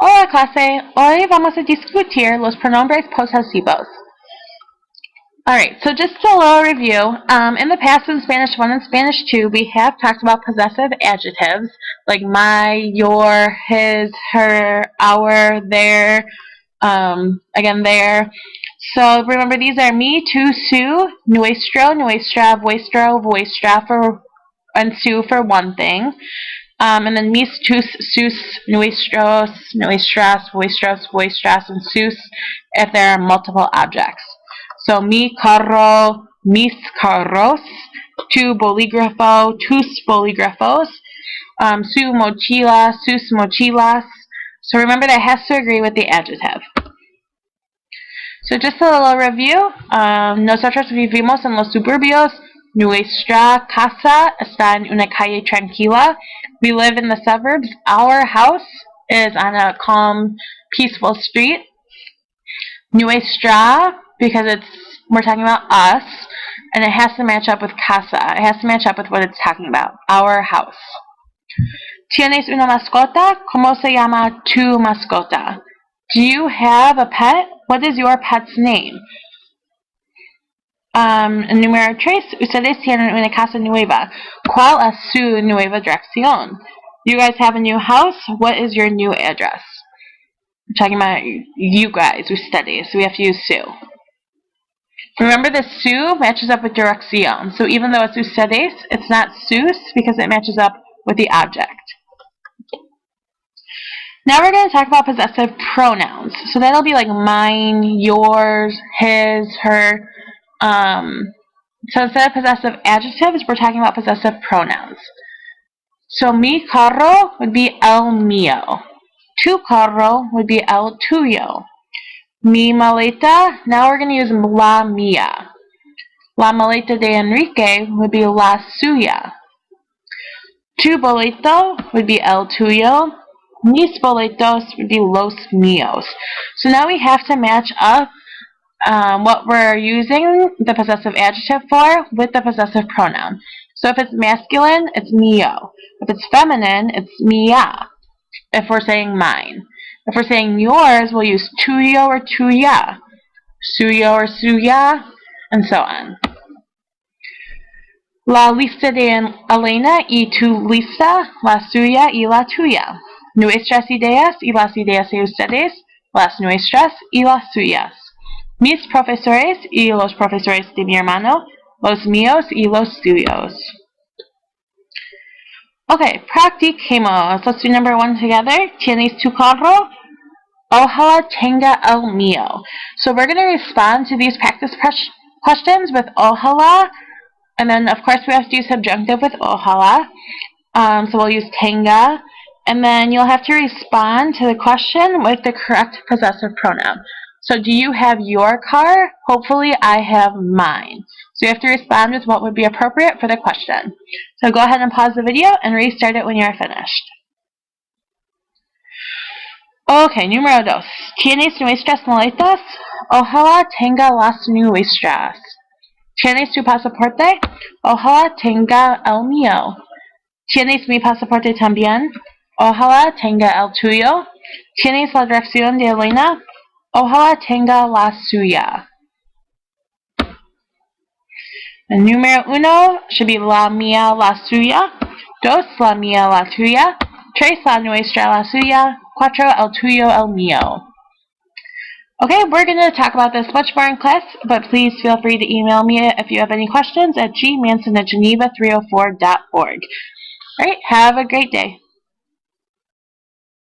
Hola clase, hoy vamos a discutir los pronombres posesivos. Alright, so just a little review. In the past, in Spanish 1 and Spanish 2, we have talked about possessive adjectives like my, your, his, her, our, their, again their. So remember, these are me, tu, su, nuestro, nuestra, vuestro, vuestra, and su for one thing. And then mis, tus, sus, nuestros, nuestras, vuestros, vuestras, and sus if there are multiple objects. So mi carro, mis carros, tu bolígrafo, tus bolígrafos, su mochila, sus mochilas. So remember that has to agree with the adjective. So just a little review. Nosotros vivimos en los suburbios. Nuestra casa está en una calle tranquila. We live in the suburbs. Our house is on a calm, peaceful street. Nuestra, because we're talking about us, and it has to match up with casa. It has to match up with what it's talking about. Our house. ¿Tienes una mascota? ¿Cómo se llama tu mascota? Do you have a pet? What is your pet's name? Número 3. Ustedes tienen una casa nueva. ¿Cuál es su nueva dirección? You guys have a new house. What is your new address? I'm talking about you guys, ustedes. So we have to use su. Remember, the su matches up with dirección. So even though it's ustedes, it's not sus because it matches up with the object. Now we're going to talk about possessive pronouns. So that'll be like mine, yours, his, her. So instead of possessive adjectives, we're talking about possessive pronouns. So mi carro would be el mío. Tu carro would be el tuyo. Mi maleta, now we're going to use la mía. La maleta de Enrique would be la suya. Tu boleto would be el tuyo. Mis boletos would be los míos. So now we have to match up what we're using the possessive adjective for with the possessive pronoun. So if it's masculine, it's mío. If it's feminine, it's mía. If we're saying mine. If we're saying yours, we'll use tuyo or tuya, suyo or suya, and so on. La lista de Elena y tu lista, la suya y la tuya. Nuestras ideas y las ideas de ustedes, las nuestras y las suyas. Mis profesores y los profesores de mi hermano, los míos y los suyos. Okay, practiquemos. Let's do number 1 together. ¿Tienes tu carro? Ojalá tenga el mío. So we're going to respond to these practice questions with ojalá. And then, of course, we have to use subjunctive with ojalá. So we'll use tenga. And then you'll have to respond to the question with the correct possessive pronoun. So do you have your car? Hopefully I have mine. So you have to respond with what would be appropriate for the question. So go ahead and pause the video and restart it when you're finished. Okay, número 2. ¿Tienes nuestras maletas? Ojalá tenga las nuestras. ¿Tienes tu pasaporte? Ojalá tenga el mío. ¿Tienes mi pasaporte también? Ojalá tenga el tuyo. ¿Tienes la dirección de Elena? Ojalá tenga la suya. El número 1 should be la mía, la suya. 2, la mía, la tuya. 3, la nuestra, la suya. 4, el tuyo, el mío. Okay, we're going to talk about this much more in class, but please feel free to email me if you have any questions at gmanson@geneva304.org. Alright, have a great day.